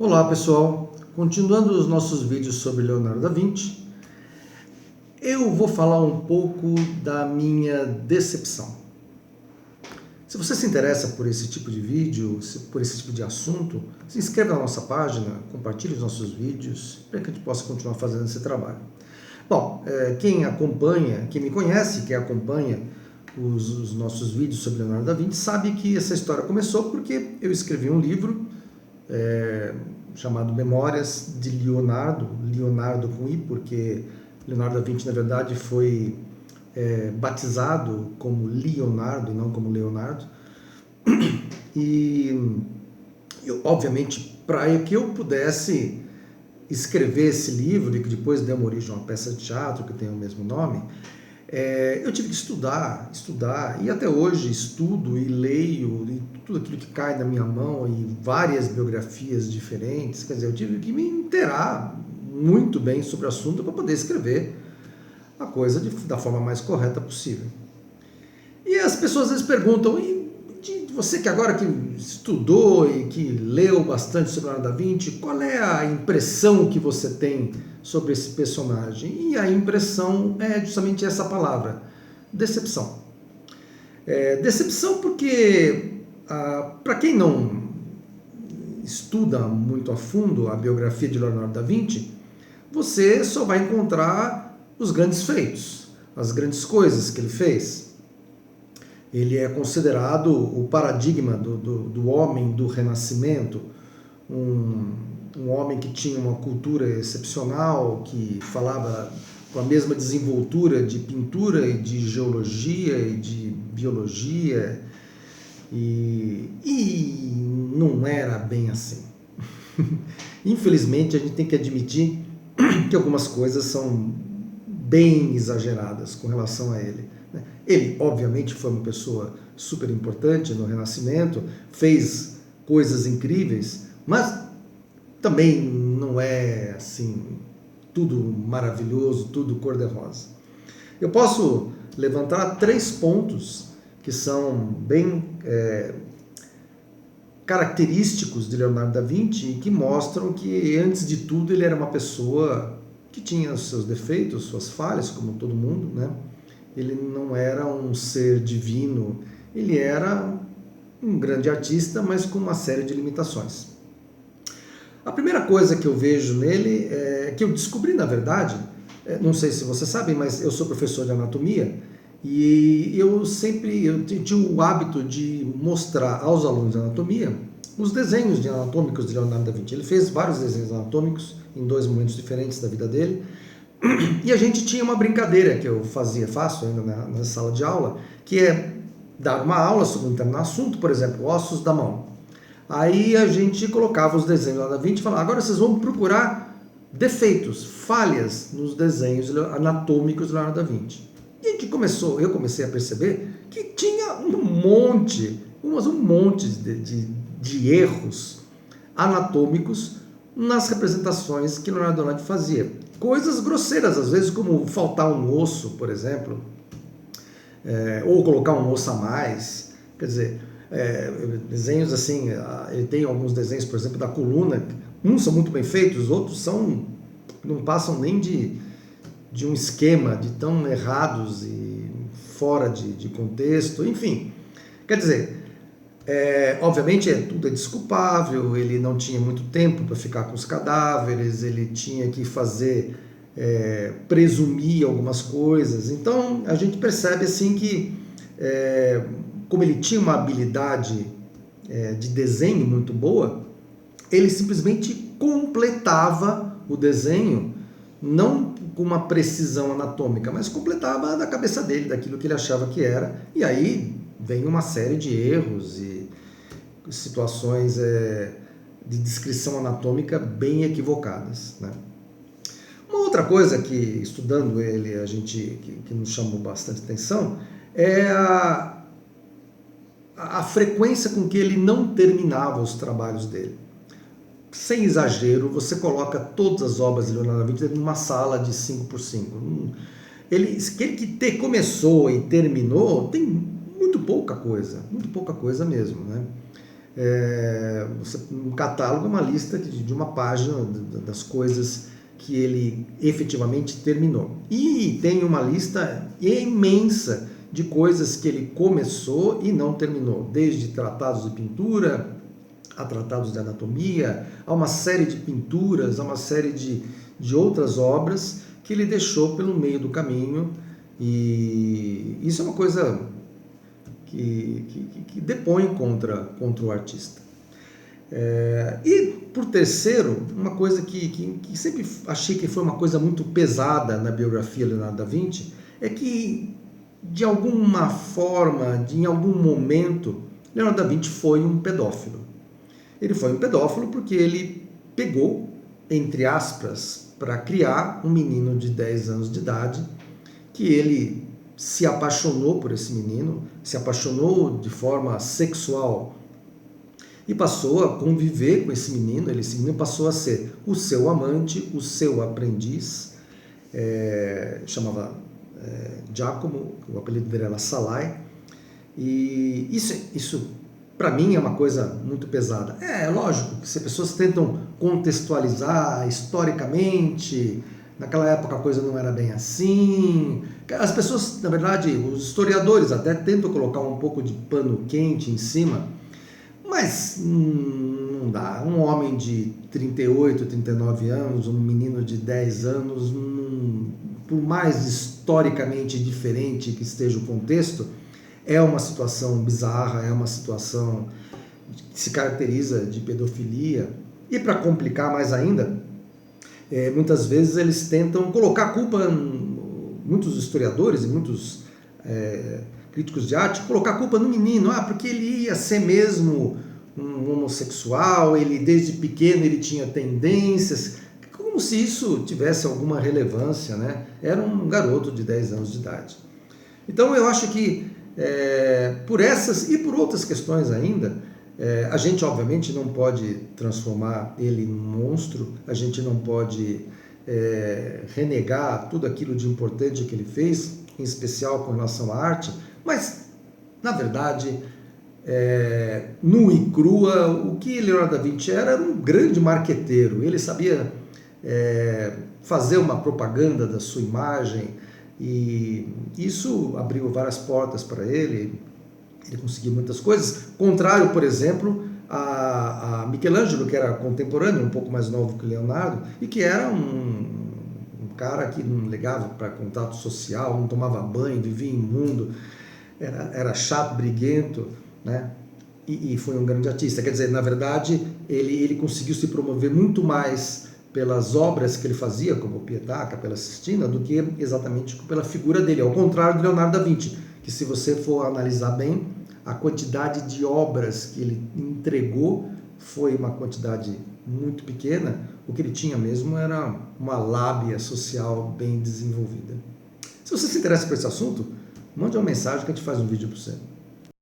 Olá pessoal, continuando os nossos vídeos sobre Leonardo da Vinci, eu vou falar um pouco da minha decepção. Se você se interessa por esse tipo de vídeo, por esse tipo de assunto, se inscreva na nossa página, compartilhe os nossos vídeos, para que a gente possa continuar fazendo esse trabalho. Bom, quem me conhece, quem acompanha os nossos vídeos sobre Leonardo da Vinci, sabe que essa história começou porque eu escrevi um livro chamado Memórias de Leonardo, Leonardo com I, porque Leonardo da Vinci, na verdade, foi batizado como Leonardo e não como Leonardo. E, obviamente, para que eu pudesse escrever esse livro, e que depois deu origem a uma peça de teatro que tem o mesmo nome, eu tive que estudar, e até hoje estudo e leio e tudo aquilo que cai na minha mão e várias biografias diferentes. Quer dizer, eu tive que me inteirar muito bem sobre o assunto para poder escrever a coisa da forma mais correta possível. E as pessoas às vezes perguntam, e você que agora que estudou e que leu bastante sobre Leonardo da Vinci, qual é a impressão que você tem sobre esse personagem? E a impressão é justamente essa palavra, decepção. Decepção porque, para quem não estuda muito a fundo a biografia de Leonardo da Vinci, você só vai encontrar os grandes feitos, as grandes coisas que ele fez. Ele é considerado o paradigma do homem do Renascimento, um homem que tinha uma cultura excepcional, que falava com a mesma desenvoltura de pintura e de geologia e de biologia, e não era bem assim. Infelizmente, a gente tem que admitir que algumas coisas são bem exageradas com relação a ele. Ele, obviamente, foi uma pessoa super importante no Renascimento, fez coisas incríveis, mas também não é assim tudo maravilhoso, tudo cor-de-rosa. Eu posso levantar 3 pontos que são bem característicos de Leonardo da Vinci e que mostram que, antes de tudo, ele era uma pessoa que tinha os seus defeitos, suas falhas, como todo mundo, né? Ele não era um ser divino, ele era um grande artista, mas com uma série de limitações. A primeira coisa que eu vejo nele, que eu descobri, na verdade, não sei se vocês sabem, mas eu sou professor de anatomia e eu tinha o hábito de mostrar aos alunos de anatomia os desenhos anatômicos de Leonardo da Vinci. Ele fez vários desenhos anatômicos em 2 momentos diferentes da vida dele. E a gente tinha uma brincadeira que eu faço ainda na sala de aula, que é dar uma aula sobre um determinado assunto, por exemplo, ossos da mão. Aí a gente colocava os desenhos lá da Vinci e falava, agora vocês vão procurar defeitos, falhas nos desenhos anatômicos de Leonardo da Vinci. E eu comecei a perceber que tinha um monte de erros anatômicos nas representações que Leonardo da Vinci fazia. Coisas grosseiras, às vezes, como faltar um osso, por exemplo, ou colocar um osso a mais. Quer dizer, desenhos assim, ele tem alguns desenhos, por exemplo, da coluna, uns são muito bem feitos, outros não passam nem de um esquema, de tão errados e fora de contexto, enfim. Quer dizer, obviamente tudo é desculpável, ele não tinha muito tempo para ficar com os cadáveres, ele tinha que presumir algumas coisas. Então a gente percebe assim que, como ele tinha uma habilidade de desenho muito boa, ele simplesmente completava o desenho, não com uma precisão anatômica, mas completava da cabeça dele, daquilo que ele achava que era, e aí vem uma série de erros e situações de descrição anatômica bem equivocadas, né? Uma outra coisa que, estudando ele, que nos chamou bastante atenção é a frequência com que ele não terminava os trabalhos dele. Sem exagero, você coloca todas as obras de Leonardo da Vinci numa sala de 5x5. Ele que começou e terminou tem muito pouca coisa mesmo, né? Um catálogo é uma lista de uma página das coisas que ele efetivamente terminou. E tem uma lista imensa de coisas que ele começou e não terminou, desde tratados de pintura, a tratados de anatomia, a uma série de pinturas, a uma série de outras obras que ele deixou pelo meio do caminho, e isso é uma coisa que depõe contra o artista. E, por terceiro, uma coisa que sempre achei que foi uma coisa muito pesada na biografia de Leonardo da Vinci, é que, de alguma forma, em algum momento, Leonardo da Vinci foi um pedófilo. Ele foi um pedófilo porque ele pegou, entre aspas, para criar um menino de 10 anos de idade, que ele se apaixonou por esse menino, se apaixonou de forma sexual e passou a conviver com esse menino. Esse menino passou a ser o seu amante, o seu aprendiz, chamava Giacomo, o apelido dele era Salai, e isso para mim é uma coisa muito pesada. É lógico que se as pessoas tentam contextualizar historicamente, naquela época a coisa não era bem assim. As pessoas, na verdade, os historiadores até tentam colocar um pouco de pano quente em cima, mas não dá. Um homem de 38, 39 anos, um menino de 10 anos, por mais historicamente diferente que esteja o contexto, é uma situação bizarra, é uma situação que se caracteriza de pedofilia. E para complicar mais ainda, muitas vezes eles tentam colocar a culpa, muitos historiadores e muitos críticos de arte, colocar a culpa no menino, porque ele ia ser mesmo um homossexual, ele desde pequeno ele tinha tendências, como se isso tivesse alguma relevância, né? Era um garoto de 10 anos de idade. Então eu acho que por essas e por outras questões ainda, a gente obviamente não pode transformar ele num monstro, a gente não pode renegar tudo aquilo de importante que ele fez, em especial com relação à arte, mas na verdade, nu e crua, o que Leonardo da Vinci era um grande marqueteiro. Ele sabia fazer uma propaganda da sua imagem, e isso abriu várias portas para ele. Ele conseguiu muitas coisas, contrário, por exemplo, a Michelangelo, que era contemporâneo, um pouco mais novo que Leonardo, e que era um cara que não ligava para contato social, não tomava banho, vivia imundo, era chato, briguento, né? E foi um grande artista. Quer dizer, na verdade, ele conseguiu se promover muito mais pelas obras que ele fazia, como Pietà, Capela Sistina, do que exatamente pela figura dele, ao contrário de Leonardo da Vinci, que, se você for analisar bem, a quantidade de obras que ele entregou foi uma quantidade muito pequena. O que ele tinha mesmo era uma lábia social bem desenvolvida. Se você se interessa por esse assunto, mande uma mensagem que a gente faz um vídeo para você.